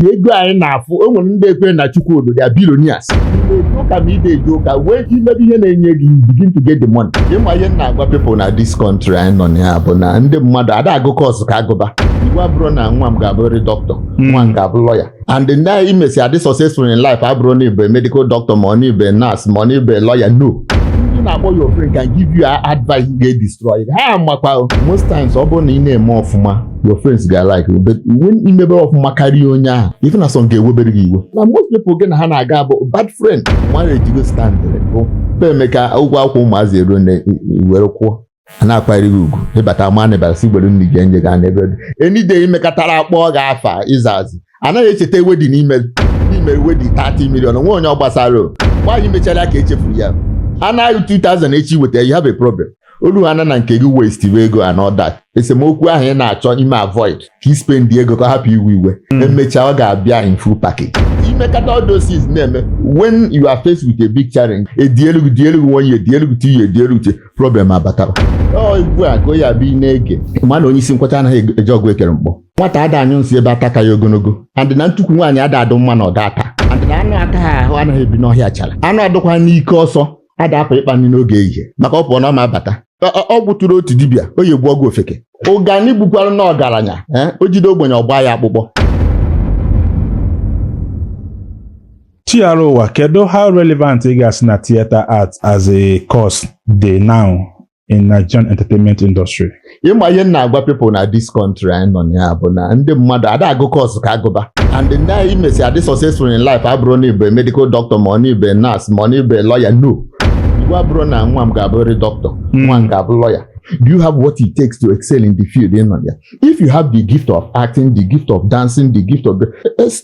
ego anyị na-afụ o nwere ndị ekwe na Chukwudo they are billionaires. Ka ma ide ejoka wee imebe ihe na-enye gị begin to get the money. Ịma ihe na-agwa people na this country anyị nọ na ya bụ na ndị mmadụ ada agụ kọọsụ ka agụba. Igwe abụrụ na nwa m ga-abụrịrị doctor, nwa m ga-abụ lawyer. And na imesi adị successful in life abụrụ na ibe medical doctor ma ọ na ibe nurse ma ọ na ibe lawyer. No. Ndị na-akpọ your friend can give you advice ga-destroy. Ha makwa most times ọ bụrụ na ị na-eme ọfụma your friends ga-like you, but when imebe ọfụma karịa onye ahụ even as some ga-ewebere gị iwe. Na most people gị na ha na-aga bụ bad friend. Mara ejigo stand bụ Emeka ụgwọ akwụkwọ ụmụazị ero na iwere kwụọ a na-akwanyere gị ugwu ịbata ma na si gbere nri gị enye ga n'ebe enide imekatara akpọ ga afa ịzazi anaghị echeta wedi n'ime wedi 30 million nwe onye ọ gbasara nwaanyị mechara ka echefuru ya anaghị 2000 echi weta you have a problem. Olu ana na nke gị waste ego and all that. Esemokwu ahụ ị na-achọ ime avoid ka spend ego ka hapụ iwe iwe. Emechaa ọ ga-abịa in full package. Imekata all those things na-eme when you are faced with a big challenge. Edielu 1 year, edielu 2 year, edielu problem abatara. Igwe a ka ya bi na-ege. Mana onye isi nkwata anaghị eje ọgwụ ekere mkpọ. Nwata ada anyụ nsị ebe ataka ya ogologo. And na ntukwu nwaanyị ada adụ mma na ọda ata. And na anụ aka ha ahụ anaghị ebi n'ọhịa chala. Anụ adụkwa n'ike ọsọ ada apụ ịkpa nri n'oge ehihie maka ọ pụọ na ọma abata. Ọ gbuturu otu dibịa o yi egbu ọgwụ ofeke ụgani gbukwara na ọgaranya o jide ogbenye ọgba ya akpụkpọ. Chiarowa, kedu how relevant ị ga-asị na theater art as a course dey now in Nigerian entertainment industry? Ịma ihe na-agwa people na this country anyị nọ na ya bụ na ndị mmadụ ada agụ course ka agụba and na imesi adị successful in life abụrụ na ibe medical doctor ma ọ na ibe nurse ma ọ na ibe lawyer. No. Abụrụ na nwa m ga-abụrịrị doctor, nwa m ga-abụ lawyer. Do you have what it takes to excel in the field? If you have the gift of acting, the gift of dancing, the gift of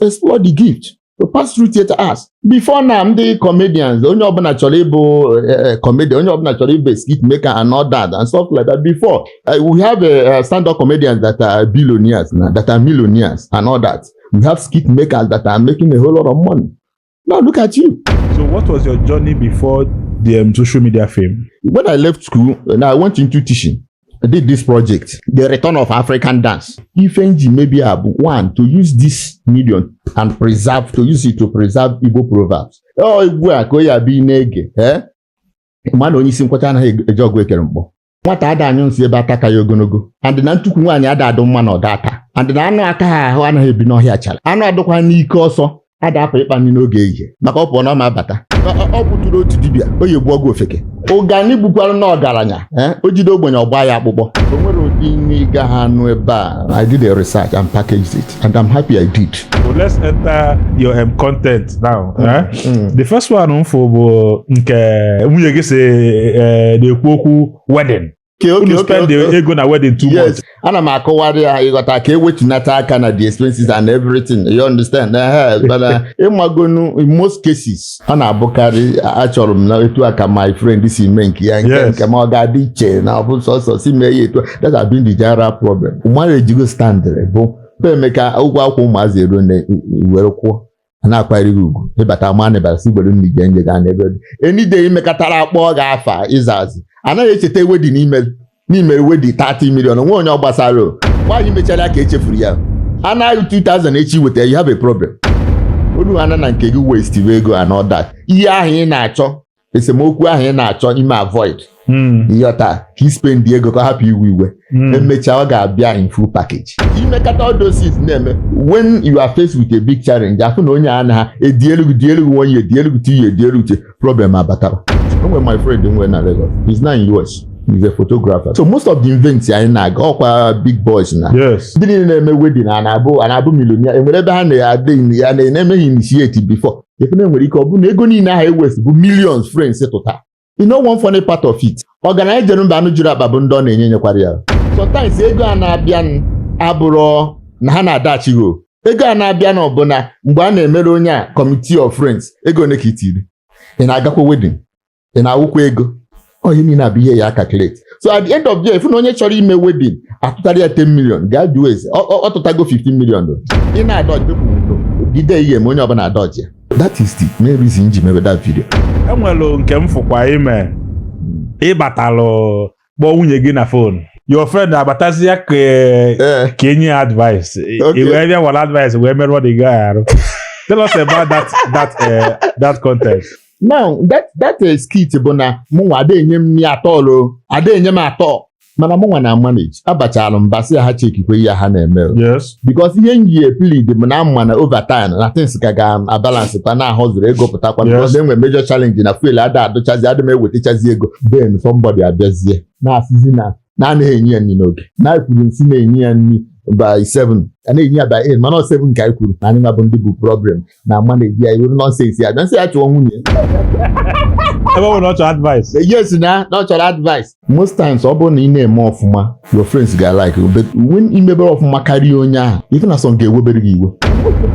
explore the gift. To pass through theater arts. Before now, ndị comedians, onye ọbụla chọrọ ịbụ comedian, onye ọbụla chọrọ ịbụ skit maker and all that and stuff like that. Before, we have stand-up comedians that are billionaires, that are millionaires and all that. We have skit makers that are making a whole lot of money. Now look at you. So what was your journey before the social media fame? When I left school, I went into teaching. I did this project, The Return of African Dance. Ifenji maybe one to use this medium and to use it to preserve Igbo proverbs. Igwe a ka ya bi na-ege. Mmadụ onye isi nkwata anaghị eje ọgwụ ekere mkpọ. Nwata ada anyụ nsị ebe ataka ya ogologo. And na ntukwu nwaanyị ada adụ mma na ọda ata. And na anụ aka ha ahụ anaghị ebi n'ọhịa chala. Anụ adụkwa n'ike ọsọ ada apụ ịkpa nri n'oge ehihie maka ọ pụọ na ọma abata. Ọ gbuturu otu dibịa o yi egbu ọgwụ ofeke ụgani gbukwara na ọgaranya o jide ogbenye ọgba ya akpụkpọ. O nwere ụdị ihe ịga ha anụ ebe a. I did a research and packaged it and I'm happy I did. So let's enter your content now. The first one for bụ nke nwunye gị si na-ekwu okwu wedding. Okay. Spend the ego na wedding too much. Ana m akọwarị ya ịghọta ka ewetunata aka na the expenses and everything. You understand? But ịmagonu in most cases ọ na-abụkarị achọrọ m na etu aka my friend si mee nke ya nke ma ọ ga-adị iche na ọ bụ sọsọ si mee ya etu. That has been the general problem. Ụmara ejigo standard bụ Emeka ụgwọ akwụkwọ ụmụazị ero na iwere kwụọ a na-akwanyere gị ugwu ịbata ma na si gbere nri gị enye ga n'ebe enide imekatara akpọ ga afa ịzazi anaghị echeta wedi n'ime wedi 30 million nwe onye ọ gbasara nwaanyị mechara ka echefuru ya anaghị 2000 echi weta you have a problem. Olu ana na nke gị waste ego and all that. Ihe ahụ ị na-achọ esemokwu ahụ ị na-achọ ime avoid ịghọta ka spend ego ka hapụ iwe iwe. Emechaa ọ ga-abịa in full package. Imekata all those things na-eme when you are faced with a big challenge afụ na onye anaghị edielu 1 year, edielu 2 year, edielu problem abatara. When my friend went to Lagos, he's now in US. He's a photographer. So most of the events I nag all big boys now. Yes. Didn't name a wedding and abu millionaire. And whenever they are doing, and they never initiated before. If you know where you go, Negoni na West, millions friends settle. You know one funny part of it. Organize the number Jura Babundon in your career. Sometimes ego anabian aburo nahana dachigo. Ego anabian obona mbane melonya committee of friends. Ego nekitiri. In Agako wedding. In Awukwe ego. Oh, you mean I be here, calculate. So at the end of the year, if you know you're ime wedding, after 10 million, God do is, or to go 15 million. In a dodge, people will know. Did they hear money about a dodge? That is the main reason you made that video. I'm well on came for ime. E batalo, but when you get a phone. your friend abatazia ka enye advice. Okay. Everyone advice we mere what the guy. Tell us about that content. Now that is skit bụ na mụnwa ada enye m ya atọ ada enye m atọ mana mụnwa na manage abachalụ mbasị ha chekikwe ya ha na-eme. Yes. Because ihe nyi plead bụ na mma na overtime na things ka ga balance pa na ahụzụrụ ego pụtakwa because enwe major challenge na fuel ada adụchazi adị m ewetachazi ego then somebody abịazie na asịzi na anaghị enye ya nri n'oge na ekwuru nsi na-enye ya nri by 7 a na-enye ya by 8 mana 7 ka anyị kwuru na anyị bụ ndị bụ problem na manage ya iwu nonsense ya nsị ya chụọ nwunye Everyone not advice. yes na not your advice most times ọ bụrụ na ị na-eme ọfụma your friends ga like you but when ị mebere ọfụma karịa onye ahụ ife na sọ ga-ewebere gị iwe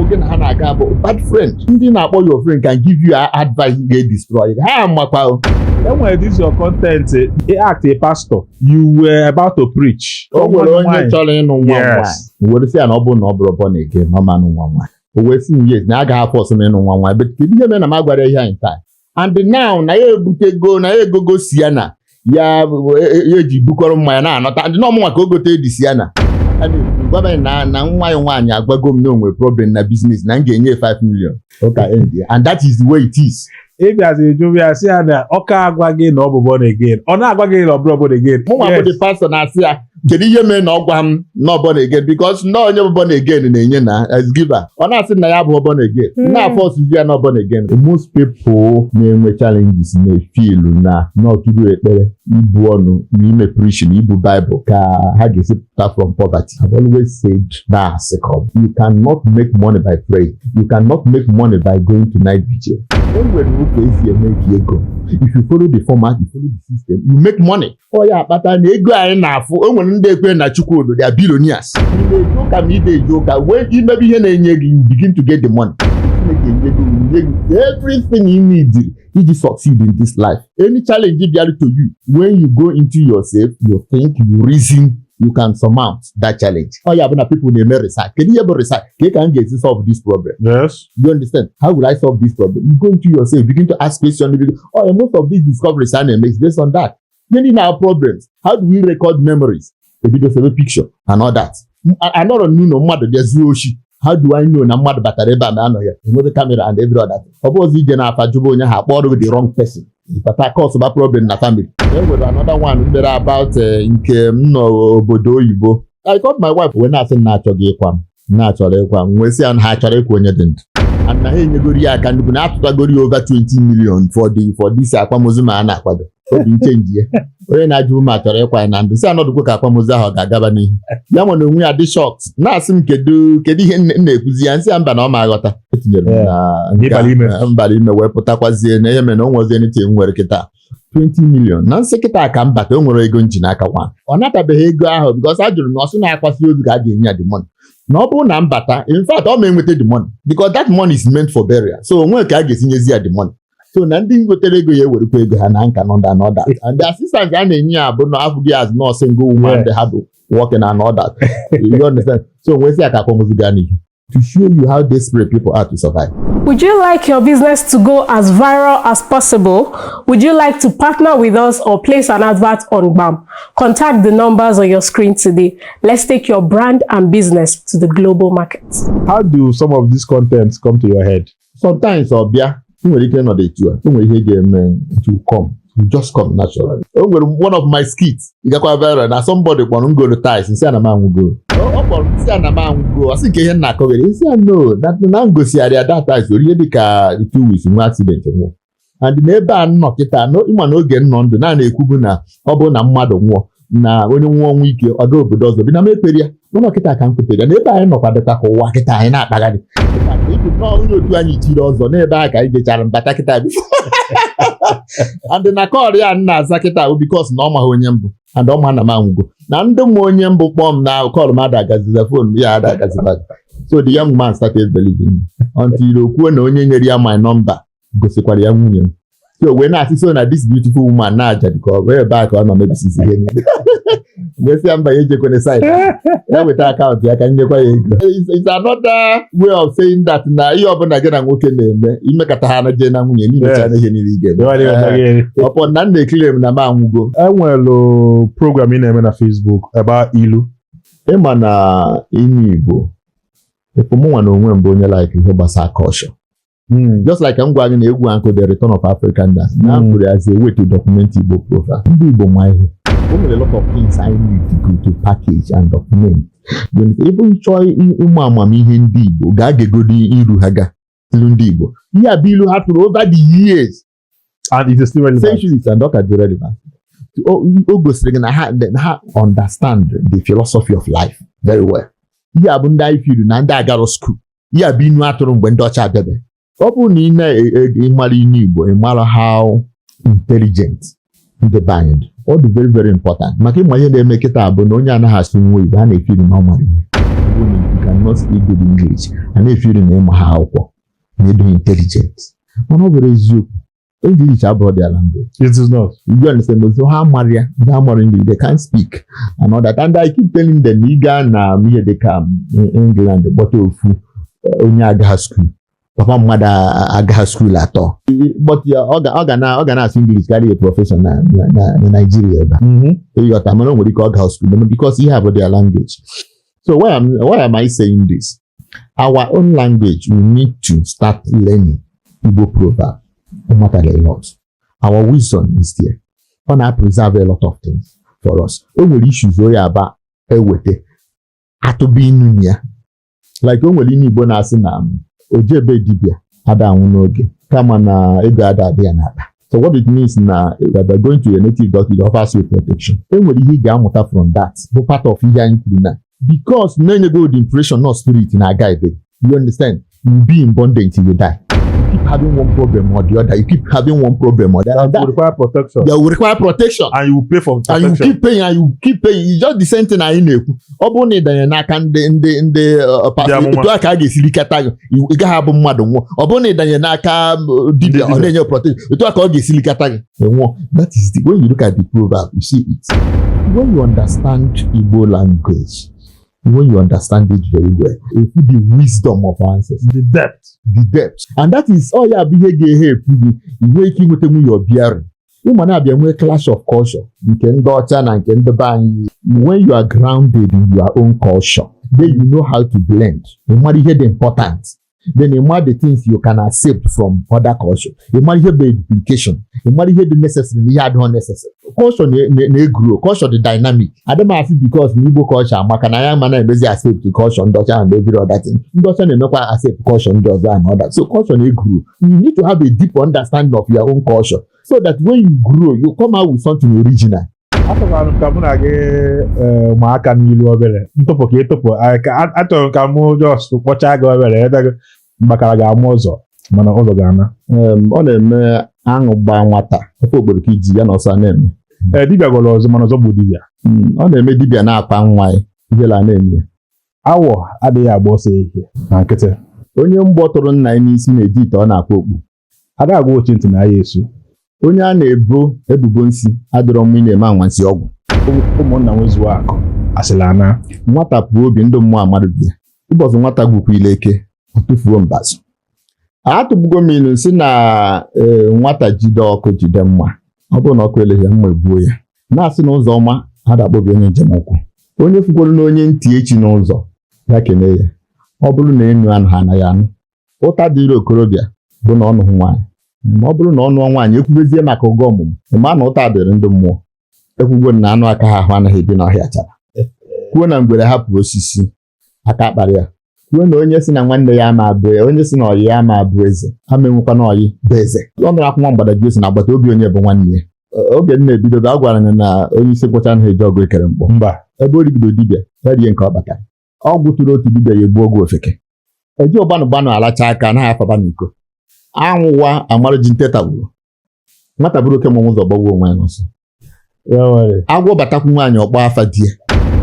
oge na ha na-aga bụ bad friend ndị na-akpọ your friend can give you advice ga-destroy ha makwa. When this your content, act a pastor, you were about to preach. O nwere onye chọrọ ịnụ nwa nwaanyị were sị ya na ọ bụrụ na ọ bụrụ born again ọ manụ nwa nwaanyị o wee sị m yes na agaghị afọ ọsọ m ịnụ nwa nwaanyị but kedu ihe mere na m agwara ihe anyị taa and now na ya ebutego na ya egogo Sienna ya eji bukọrọ mmanya na-anọta ndị n'ọmụnwa ka o gote edi Sienna gwa na nwa ya nwaanyị agwago m na onwe problem na business na m ga-enye 5 million and that is the way it is. If as a Jovia say na ọka agwa gị na ọ bụ born again ọ na-agwa gị na ọ bụ born again mụnwa bụ the pastor na-asị ya kedu ihe mere na ọ gwa m na born again because na onye bụ born again na-enye na as giver ọ na-asị na ya bụ born again na-afọ ọsụzi ya na born again. Most people na-enwe challenges na-efilu na n'ọtụrụ ekpere ibu ọnụ na ime preaching ibu Bible ka ha ga-esi pụta from poverty. I've always said na asịkọ you cannot make money by praying, you cannot make money by going to night vigil. When esi eme ego if you follow the format, you follow the system, you make money. Ya akpata na ego anyị na-afụ o nwere ndị ekwe na Chukwuodo they are billionaires. Ị ka ma ide ejo ka when imebe ihe na-enye gị you begin to get the money. Everything you need iji succeed in this life. Any challenge bịara to you when you go into yourself, you think, you reason, you can surmount that challenge. Ya bụ na people na-eme research. Kedu ihe bụ research? Ka m ga-esi solve this problem? Yes. You understand? How will I solve this problem? You go into yourself, begin to ask questions. Most of these discoveries I make is based on that. Many now problems. How do we record memories? The video save a picture and all that. I not know mmadụ bịa zuo oshi. How do I know na mmadụ batara ebe a na-anọ ya? Enwere camera and every other thing. Ọ bụzi ije na-afa jụba onye ha kpọrọ the wrong person. Bata cause ba problem na family. Then with another one mere about nke m nọ obodo oyibo. I called my wife when I said na achọghị ịkwa m wee sị ya na ha chọrọ ịkwa onye dị ndụ. And na ha enyegori ya aka nnukwu na atụtagori over 20 million for this akwamozu ma a na-akwado. Obi nchenji ya onye na-ajụ ma chọrọ ịkwa na ndụ si anọdụkwa ka akwamozu ahụ ga-agaba n'ihu ya nwere onwe ya dị shocked na-asị m kedu ihe m na-ekwuzi ya nsị ya mba na ọ ma aghọta etinyere na mbara ime wee pụtakwazie na ihe mere na o nwezie nite nwere kịta 20 million na nsị kịta ka mbata o nwere ego nji n'aka nwa ọ natabeghị ego ahụ because a jụrụ na ọsụ na-akwasị ozu ka a ga-enye ya the money na ọ bụrụ na mbata in fact ọ ma enweta the money because that money is meant for burial so onwe ka a ga-esinyezi ya the money. So na ndị ngotere ego ya ewerekwa ego ha na nka and that and the assistance a na-enye ya bụ na afụghị as nurse single woman they have working and all that. You understand? So when say akakwamozu ga n'ihu to show you how desperate people are to survive. Would you like your business to go as viral as possible? Would you like to partner with us or place an advert on Gbam? Contact the numbers on your screen today. Let's take your brand and business to the global market. How do some of these contents come to your head? Sometimes ọbịa nwere ike nọ etu a o nwere ihe ga-eme to come just come naturally. O nwere one of my skits ịgakwa viral na somebody kpọrọ ngolo ties nsị ana m anwụgo ọ kpọrọ nsị ana m anwụgo asị nke ihe nna akọghere nsị no na ngosigharịa that ties ori ihe dịka 2 weeks nwe accident nwụọ and n'ebe a nnọ kịta ịma n'oge nnọ ndụ na-ekwubu na ọ bụ na mmadụ nwụọ na onye nwụọ ọnwụ ike ọga obodo ọzọ bi na mepere ya ụlọ kịta ka m kwutere ya n'ebe anyị nọkwa dịkwa ka ụwa kịta anyị na-akpagharị onye otu anyị tiri ọzọ n'ebe a ka anyị jechara mbata kịta bi and na kọl ya na-aza kịta bụ bikos na ọ maghị onye mbụ and ọ ma na m anwụgo na ndị mma onye mbụ kpọọ m na kọl m adagaziza fon ya adagaziza so the young man started believing me until o kwuo na onye nyere ya my number gosikwara ya nwunye m So when I see so na this beautiful woman na aja because where back on maybe she's again. They say I'm by age on the side. Yeah, with account ya can you it's another way of saying that na you open again and okay name. You make a hana je na nwunye ni mecha na ihe ni again. Upon nan dey claim na ma nwugo. Enwelo program ị na-eme na Facebook about ilu. Ịma na ime Igbo. Mụnwa na onwe mbụ onye like ihe gbasara culture. Just like I'm going to go the return of African dance. Now as a way to document Igbo profile. Igbo my a lot of things I need to go to package and document. Even try ihe ndị Igbo ga-agegodi iru haga ilu ndị Igbo. Ihe bilu happened over the years. And it is still relevant. Centuries and not relevant. Gosiri na ha understand the philosophy of life very well. Ihe abụ ndị anyị firi na ndị agaro school. Ihe abụ inu atụrụ mgbe ndị ọcha abịabe. Ọ bụ na ị na-ịmara inu Igbo, ịmara how intelligent ndị band. All the very, very important. Maka ịma ihe na-eme kịta bụ na onye anaghị asụ nwa Igbo, ha na-efiri na ọ mara ihe. You cannot speak good English. Ha na-efiri na ịma ha akwụkwọ. Na-edu intelligent. Mana ọ bụrụ eziokwu. English abroad their language. It is not. You understand? So how Maria, English, they can't speak and all that. And I keep telling them, me they come in England, but only Aga school. Papa mother Aga school at all. But Organa English carry a profession in Nigeria. You got what call Aga school because you have their language. So why am I saying this? Our own language, we need to start learning Igbo proverb. No matter a lot. Our wisdom is there. On I preserve a lot of things for us. Only issues we about ewete atobi nunya. Like only ni bona na ojebe dibia ada unoge. Kama na ebe ada dia nada. So what it means na that by going to a native doctor it offers you protection. Only he ga from that. No part of ihe anyị kwuru na. Because no go the impression not spirit in our guide. You understand? You be in bondage till you die. Keep having one problem or the other. You keep having one problem or the other. That will require protection. They will require protection. And you will pay for protection. And you keep paying and you keep paying. It's just the same thing I know. Obone da na kan the to aka ga silikata you ga have mmadu. Obone da na ka dibia on your protection. To aka ga silikata. That is the when you look at the proverb, you see it. When you understand Igbo language, when you understand it very well, you feel the wisdom of our ancestors, the depth, and that is all you be here. You waking with your bearing. You might be a clash of culture. You can daughter and can the band. When you are grounded in your own culture, then you know how to blend. You might hear the importance. Then you might the things you can accept from other culture. You might hear the duplication. You might hear the necessary, you had unnecessary. Culture ne grow, culture the dynamic. I don't know because Igbo culture, Makanaya man busy accept the culture and every other thing. Culture never accept culture and all that. So culture ne grow. You need to have a deep understanding of your own culture so that when you grow, you come out with something original. Ka mụ na gị ụmụaka n'ilu obere ntụpụ ka ịtụpụ achọrọ ka mụ just kpọchaa gị obere ebe mgbakara ga-amụ ụzọ mana ụzọ ga-ana ọ na-eme aṅụ gbaa nwata ofe obodo ka iji ya na ọsọ na-eme dibịa gwara ọzọ mana ọzọ bụ dibịa ọ na-eme dibịa na-akpa nwa ya ihela na-eme awọ adịghị agba ọsọ ihe na nkịtị onye mgbọ tụrụ nna ya n'isi na-eji ite ọ na-akpa okpu ada agwa ochi ntị na ya esu onye a na-ebo ebubo nsi adịrọ mma ị na-eme anwansi ọgwụ ụmụnna nwezuo akụ asịla ana nwata pụọ obi ndị mmụọ amadụ bịa ụbọchị nwata gwukwu ileke ọ tụfuo mbazụ atụgbugo m ilu si na nwata jide ọkụ jide mma ọ bụrụ na ọkụ eleghị ya mma egbuo ya na-asị n'ụzọ ọma ha dakpọbi onye njem ụkwụ onye fukwuru na onye ntị echi n'ụzọ ya kelee ya ọ bụrụ na enu anụ ha anaghị anụ ụta dịrị okorobịa bụ na ọnụ nwaanyị ma ọ bụrụ na ọnụ nwaanyị ekwubezie maka oge ọmụmụ ma na ụta dịrị ndị mmụọ ekwugo na anụ aka ha ahụ anaghị ebi n'ọhịa chara kwuo na mgbere hapụ osisi aka akpara ya kwuo na onye si na nwanne ya ama abụ onye si na ọyị ya ama abụ eze ama enwekwa na ọyị bụ eze ọ nụrụ akwụkwọ mgbada si na agbata obi onye bụ nwanne ya oge m na-ebidobe a gwara na onye isi gwụcha anaghị eji ọgụ ekere mkpọ mba ebe o rigido dibịa ya rie nke ọ batara ọgwụ tụrụ otu dibịa ya egbu ọgwụ ofeke eji ụgbanụ alacha aka anaghị afaba n'iko anwụwa amara ji nteta gburu nwata bụrụ oke mmụọ ụzọ gbagbuo onwe ya n'ọsọ agwọ batakwu nwaanyị ọkpọ afa di ya.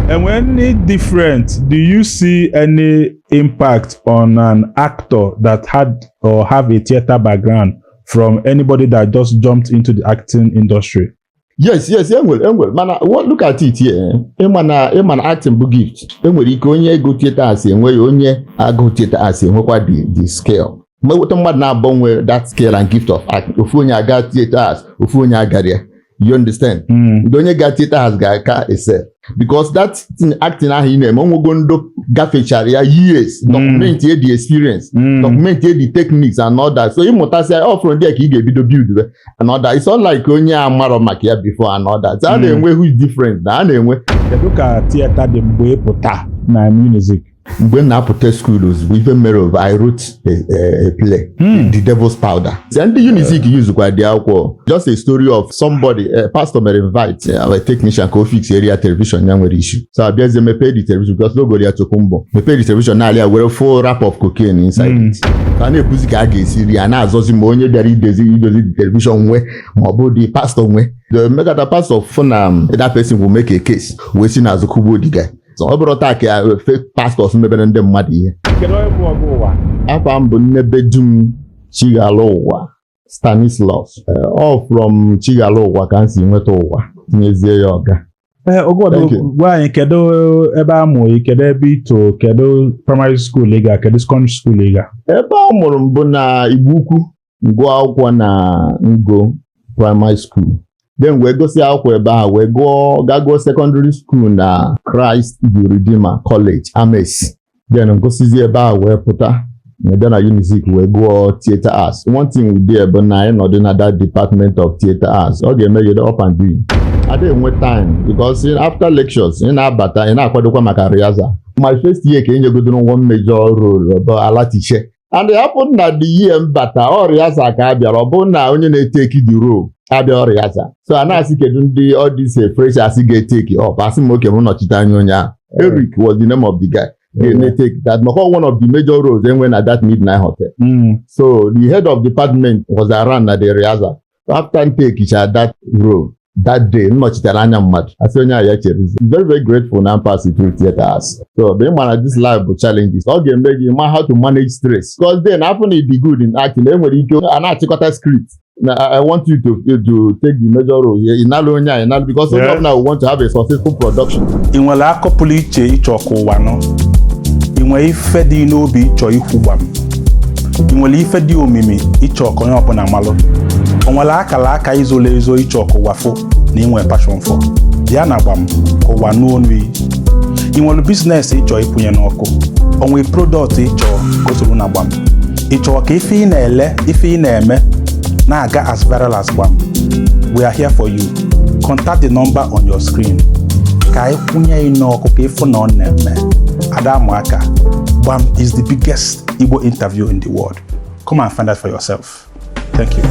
And when it different, do you see any impact on an actor that had or have a theater background from anybody that just jumped into the acting industry? Yes, enwere. Mana look at it here. Ịma acting bụ gift. Enwere ike onye ego theater asị enweghị, onye agụ theater asị enwekwa the scale. Mgbe mmadụ na-agbanwe that scale and gift of act. Ofu onye aga theater as, ofu onye agara ya. You understand? The onye ga theater has ga-aka ese. Because that acting ahụ ị na-eme onwego ndo gafechara ya years, document the experience, document the techniques and all that. So ịmụtasị all from there ka ị ga-ebido build and all that. It's not like onye amarọ maka ya before and all that. So a na-enwe who is different na a na-enwe. Kedu ka theater dị mgbe pụta na music? Mgbe na-apụta school ozugbo ife mere of I wrote a play, The Devil's Powder. Ndị Unizik yuzukwa dị akwụkwọ. Just a story of somebody, a pastor mere invite a technician ka o fix area television ya nwere issue. So abịazie mepee the television because logo ya Tokumbo. Mepee the television na alịa were full wrap of cocaine inside it. So a na-ekwuzi ka a ga-esi ri, a na-azọzi ma onye bịara idozi the television nwe ma ọ bụ the pastor nwe. The mega the pastor fụ na that person will make a case wee si n'azụ kugbuo the guy. So ọ bụrụ taa ka fake pastors mebere ndị mmadụ ihe. Kedu onye bụ ọgụ ụwa? Afa m bụ Nnebedum Chighalụ Ụwa Stanislaus. All from Chighalụ Ụwa ka m si nweta ụwa tinyezie ya ọga. Ogodo gwa anyị kedu ebe a mụrụ, kedu ebe ito, kedu primary school ị ga, kedu secondary school ị ga? Ebe a mụrụ m bụ na Igbo Ukwu, gụọ akwụkwọ na Ngo primary school. Then we go see akwụkwọ ebe a wee gụọ secondary school na Christ the Redeemer College Ames. Then gosizi ebe a wee pụta then na Unizik wee gụọ theater arts. One thing we did bụ na anyị nọdụ na that department of theater arts ọ ga-eme up and doing. I didn't wait time because after lectures ị na-abata ị na-akwadokwa maka rehearsal. My first year ka ị nyegodoro one major role bụ Alatiche. And it happened that the year mbata ọ rehearsal ka a bịara ọ bụ na onye na-eteki the role abịa ọ rehearsal. So a na-asị kedu ndị all these fresh asị ga-eteki up asị m oke m nọchite anya onye ahụ. Eric was the name of the guy. They take that one of the major roles then when at that midnight hotel. So the head of department was around at the rehearsal. So after take each at that role that day, much mad. I say very, very grateful now pass it through theater arts. So being one of these life challenges, all game make you how to manage stress. Because then after you be good in acting, then when you go and I got a script. Now I want you to take the major role here in Alonia, because now we want to have a successful production. In wala couple ichoko wano. Inwe ife di n'obi ịchọ ikwu gbam. Inwere ife di omimi ịchọ ka onye ọbụla malụ. Onwere akala aka izole ezo ịchọ ka ụwa fụ na inwe passion for. Bịa na Gbam ka ụwa n'onu iyi. Inwere business ịchọ ikwunye n'ọkụ. Onwe product ịchọ gosoro na Gbam. Ịchọ ka ife ị na-ele, ife ị na-eme na-aga as viral as Gbam. We are here for you. Contact the number on your screen. Ka ikwunye n'ọkụ ka ifu na ọ na-eme. Adamuaka, Gbam is the biggest Igbo interview in the world. Come and find out for yourself. Thank you.